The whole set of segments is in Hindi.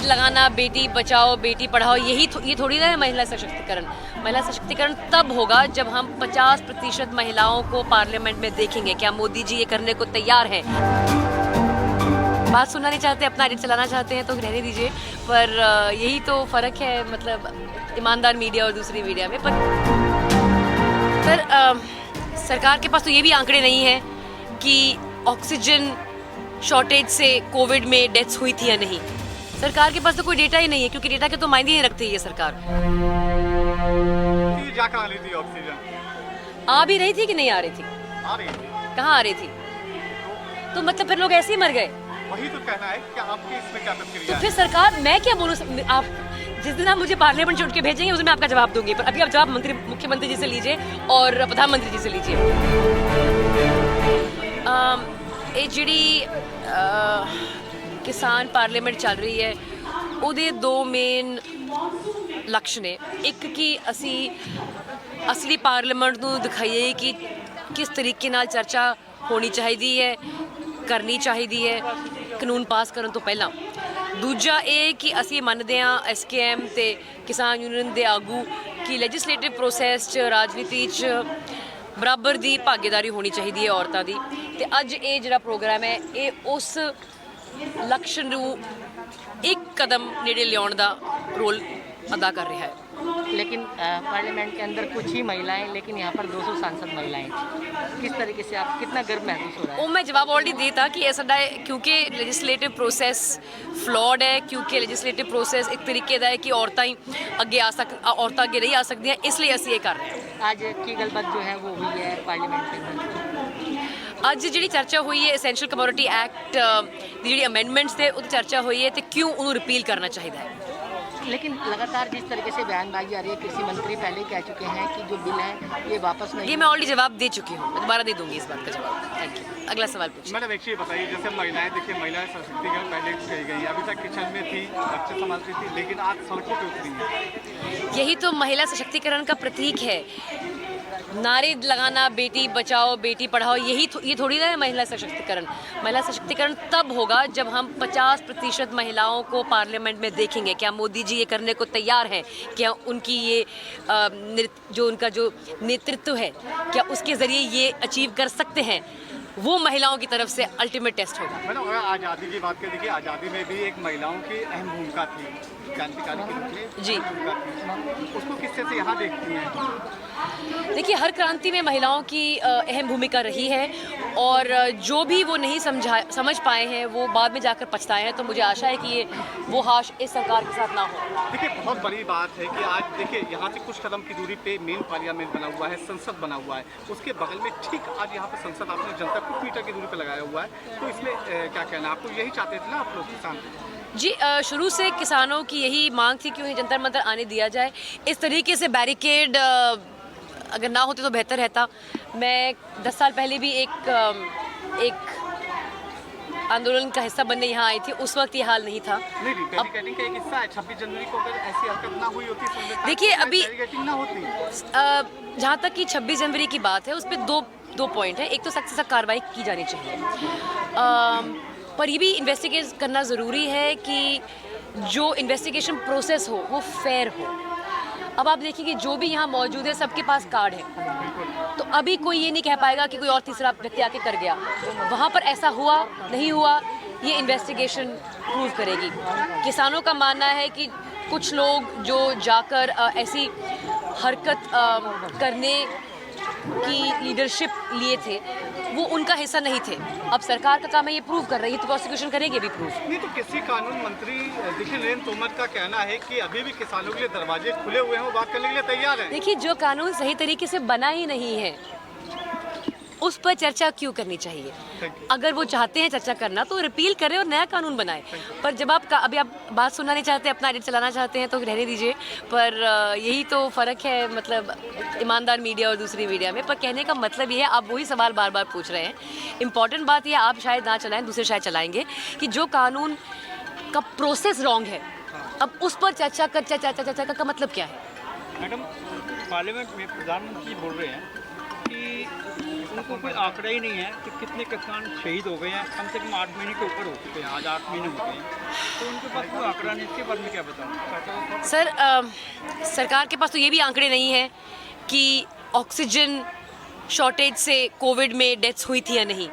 लगाना, बेटी बचाओ बेटी पढ़ाओ, ये थोड़ी ना है महिला सशक्तिकरण। महिला सशक्तिकरण तब होगा जब हम 50% महिलाओं को पार्लियामेंट में देखेंगे। क्या मोदी जी ये करने को तैयार हैं? बात सुनना नहीं चाहते, अपना एडिट चलाना चाहते हैं तो रहने दीजिए, पर यही तो फ़र्क है मतलब ईमानदार मीडिया और दूसरी मीडिया में। पर सरकार के पास तो ये भी आंकड़े नहीं है कि ऑक्सीजन शॉर्टेज से कोविड में डेथ्स हुई थी या नहीं। सरकार के पास तो कोई डेटा ही नहीं है, क्योंकि डेटा के तो मायने नहीं रखती ये सरकार। क्या कहा रही थी ऑक्सीजन? आ भी रही थी कि नहीं आ रही थी? आ रही थी। कहाँ आ रही थी? तो मतलब फिर लोग ऐसे ही मर गए। वही तो कहना है कि आपके इसमें क्या प्रतिक्रिया तो है? फिर सरकार, मैं क्या बोलूँ? आप जिस दिन आप मुझे पार्लियामेंट छोड़ के भेजेंगे उस दिन मैं आपका जवाब दूंगी, पर अभी आप जवाब मुख्यमंत्री जी से लीजिए और प्रधानमंत्री जी से लीजिए। ये जिहड़ी किसान पार्लियामेंट चल रही है ਉਹਦੇ दो मेन लक्ष्य ने। एक कि ਅਸੀਂ असली पार्लियामेंट ਨੂੰ ਦਿਖਾਈਏ कि किस तरीके ਨਾਲ चर्चा होनी चाहिए, करनी चाहिए कानून पास करन तो पहला। दूजा ये कि ਅਸੀਂ ਮੰਨਦੇ ਹਾਂ SKM ਤੇ किसान यूनियन ਦੇ ਆਗੂ कि ਲੈਜਿਸਲੇਟਿਵ ਪ੍ਰੋਸੈਸ 'ਚ ਰਾਜਨੀਤੀ 'ਚ बराबर ਦੀ भागीदारी होनी चाहिए औरतों की। तो अज ये जो प्रोग्राम है ये उस लक्ष्य ਨੂੰ एक कदम नेड़े लियाउण दा रोल अदा कर रहा है। लेकिन पार्लियामेंट के अंदर कुछ ही महिलाएं, लेकिन यहाँ पर 200 सांसद महिलाएं। किस तरीके से आप कितना गर्व महसूस हो रहा है? वो मैं जवाब ऑलरेडी देता कि ऐसा क्योंकि लेजिस्लेटिव प्रोसैस फ्लॉड है, क्योंकि लेजिस्लेटिव प्रोसैस एक तरीके का है कि औरतें ही अगे औरतें अगे नहीं आ सकती, इसलिए असं ये कर रहे हैं। आज की गलबात जो है वो हुई है पार्लियामेंट के अंदर। ਅੱਜ ਜਿਹੜੀ ਚਰਚਾ ਹੋਈ ਹੈ ਐਸੈਂਸ਼ੀਅਲ ਕਮੋਡਿਟੀ ਐਕਟ ਦੀ ਜਿਹੜੀ ਅਮੈਂਡਮੈਂਟਸ ਤੇ ਉਹਦੀ ਚਰਚਾ ਹੋਈ ਹੈ ਤੇ ਕਿਉਂ ਉਹਨੂੰ ਰਿਪੀਲ ਕਰਨਾ ਚਾਹੀਦਾ ਹੈ। लेकिन लगातार जिस तरीके से बयानबाजी आ रही है, कृषि मंत्री पहले कह चुके हैं कि जो बिल है ये वापस नहीं। ये मैं ऑलरेडी जवाब दे चुकी हूँ, मैं दोबारा दे दूंगी इस बात का जवाब। Thank you. अगला सवाल पूछिए। मैडम एक चीज़ बताइए, जैसे महिलाएं, देखिए महिलाएं सशक्तिकरण पहले कही गई, अभी तक किचन में थी, बच्चे संभालती थी, लेकिन आज सड़कों पे उतरी है। यही तो महिला सशक्तिकरण का प्रतीक है। नारे लगाना, बेटी बचाओ बेटी पढ़ाओ, ये थोड़ी ना है महिला सशक्तिकरण। महिला सशक्तिकरण तब होगा जब हम 50% महिलाओं को पार्लियामेंट में देखेंगे। क्या मोदी जी ये करने को तैयार हैं? क्या उनकी ये जो उनका जो नेतृत्व है, क्या उसके ज़रिए ये अचीव कर सकते हैं? वो महिलाओं की तरफ से अल्टीमेट टेस्ट होगा। मैडम अगर आज़ादी की बात करें, देखिए आज़ादी में भी एक महिलाओं की अहम भूमिका थी, क्रांतिकारी के रूप में जी भूमिका थी, उसको किस तरह से यहाँ देखती हैं? देखिए हर क्रांति में महिलाओं की अहम भूमिका रही है, और जो भी वो नहीं समझ पाए हैं वो बाद में जाकर पछताए हैं। तो मुझे आशा है कि ये वो हाश इस सरकार के साथ ना हो। देखिए बहुत बड़ी बात है कि आज देखिए यहाँ से कुछ कदम की दूरी पे मेन पार्लियामेंट बना हुआ है, संसद बना हुआ है, उसके बगल में ठीक आज यहाँ पे संसद आपने जनता कुछ मीटर की दूरी पे लगाया हुआ है। तो इसमें क्या कहना, आपको यही चाहते थे ना आप लोग किसान? जी शुरू से किसानों की यही मांग थी कि उन्हें जंतर मंतर आने दिया जाए। इस तरीके से बैरिकेड अगर ना होते तो बेहतर रहता। मैं 10 साल पहले भी एक आंदोलन का हिस्सा बनने यहाँ आई थी, उस वक्त ये हाल नहीं था। नहीं, बैरिकेडिंग का एक हिस्सा है। 26 जनवरी को अगर ऐसी हरकत ना हुई होती, देखिए अभी बैरिकेडिंग ना होती। जहाँ तक कि 26 जनवरी की बात है, उस पर दो पॉइंट है। एक तो सख्त से सख्त कार्रवाई की जानी चाहिए, पर ये भी इन्वेस्टिगेट करना ज़रूरी है कि जो इन्वेस्टिगेशन प्रोसेस हो वो फेयर हो। अब आप देखिए कि जो भी यहाँ मौजूद है सबके पास कार्ड है, तो अभी कोई ये नहीं कह पाएगा कि कोई और तीसरा व्यक्ति आके कर गया। वहाँ पर ऐसा हुआ नहीं हुआ ये इन्वेस्टिगेशन प्रूव करेगी। किसानों का मानना है कि कुछ लोग जो जाकर ऐसी हरकत करने की लीडरशिप लिए थे वो उनका हिस्सा नहीं थे। अब सरकार का काम है ये प्रूव कर रही है, तो प्रोसिक्यूशन करेगी भी प्रूफ। नहीं तो किसी कानून मंत्री देखिए नरेंद्र तोमर का कहना है कि अभी भी किसानों के लिए दरवाजे खुले हुए हैं, वो बात करने के लिए तैयार है। देखिए जो कानून सही तरीके से बना ही नहीं है उस पर चर्चा क्यों करनी चाहिए? अगर वो चाहते हैं चर्चा करना तो रिपील करें और नया कानून बनाएं। पर जब अभी आप बात सुनना नहीं चाहते, अपना एडिट चलाना चाहते हैं तो रहने दीजिए। पर यही तो फ़र्क है मतलब ईमानदार मीडिया और दूसरी मीडिया में। पर कहने का मतलब ये है, आप वही सवाल बार बार पूछ रहे हैं। इम्पॉर्टेंट बात ये आप शायद ना चलाएं, दूसरे शायद चलाएंगे, कि जो कानून का प्रोसेस रॉन्ग है अब उस पर चर्चा का मतलब क्या है? मैडम पार्लियामेंट में प्रधानमंत्री बोल रहे हैं कि उनको कोई आंकड़ा ही नहीं है कि कितने किसान शहीद हो गए हैं। कम से कम 8 महीने के ऊपर हो चुके हैं, आज 8 महीने हो गए हैं, तो उनके पास कोई आंकड़ा नहीं। इसके बारे में क्या बताऊँ सर सरकार के पास तो ये भी आंकड़े नहीं है कि ऑक्सीजन शॉर्टेज से कोविड में डेथ्स हुई थी या नहीं।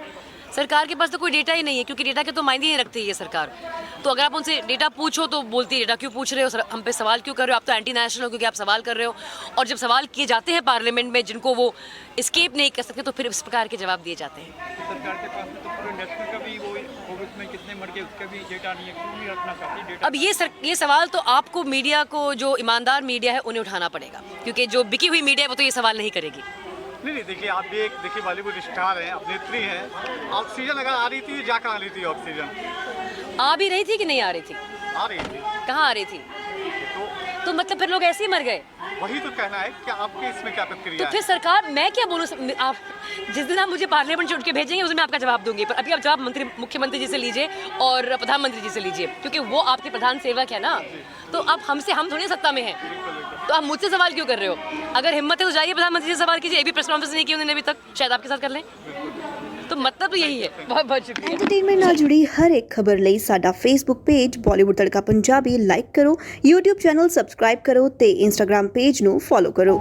सरकार के पास तो कोई डेटा ही नहीं है, क्योंकि डेटा के तो मायने ही नहीं रखती है ये सरकार। तो अगर आप उनसे डेटा पूछो तो बोलती है डेटा क्यों पूछ रहे हो, हम पे सवाल क्यों कर रहे हो, आप तो एंटी नेशनल हो क्योंकि आप सवाल कर रहे हो। और जब सवाल किए जाते हैं पार्लियामेंट में जिनको वो एस्केप नहीं कर सकते, तो फिर इस प्रकार के जवाब दिए जाते हैं। सरकार के पास तो पूरे नेशनल का भी वो कोविड में कितने मर गए उसका भी डेटा नहीं है, क्यों नहीं रखना चाहती डेटा? अब ये सवाल तो आपको मीडिया को, जो ईमानदार मीडिया है उन्हें उठाना पड़ेगा, क्योंकि जो बिकी हुई मीडिया है वो तो ये सवाल नहीं करेगी। नहीं देखिए, आप भी एक देखिए बॉलीवुड स्टार हैं, अभिनेत्री हैं। ऑक्सीजन अगर आ रही थी, जा कहाँ रही थी ऑक्सीजन? आ भी रही थी कि नहीं आ रही थी? आ रही थी। कहाँ आ रही थी? तो मतलब फिर लोग ऐसे ही मर गए। वही तो कहना है कि आपके इसमें क्या प्रतिक्रिया तो फिर सरकार, मैं क्या बोलूँ, आप जिस दिन आप मुझे पार्लियामेंट से उठ के भेजेंगे उस दिन मैं आपका जवाब दूंगी। पर अभी आप जवाब मुख्यमंत्री जी से लीजिए और प्रधानमंत्री जी से लीजिए, क्योंकि वो आपके प्रधान सेवक है ना। तो अब हम थोड़ी सत्ता में हैं, तो आप मुझसे सवाल क्यों कर रहे हो? अगर हिम्मत है तो जाइए प्रधानमंत्री से सवाल कीजिए। ये भी प्रेस कॉन्फ्रेंस नहीं की उन्होंने अभी तक, शायद आपके साथ कर लें। तो मतलब तो यही है। बहुत बहुत शुक्रिया। एंटरटेनमेंट ਨਾਲ जुड़ी हर एक खबर ਲਈ ਸਾਡਾ ਫੇਸਬੁੱਕ ਪੇਜ ਬਾਲੀਵੁੱਡ ਤੜਕਾ ਪੰਜਾਬੀ ਲਾਈਕ ਕਰੋ, YouTube ਚੈਨਲ ਸਬਸਕ੍ਰਾਈਬ ਕਰੋ ਤੇ Instagram ਪੇਜ ਨੂੰ ਫੋਲੋ ਕਰੋ।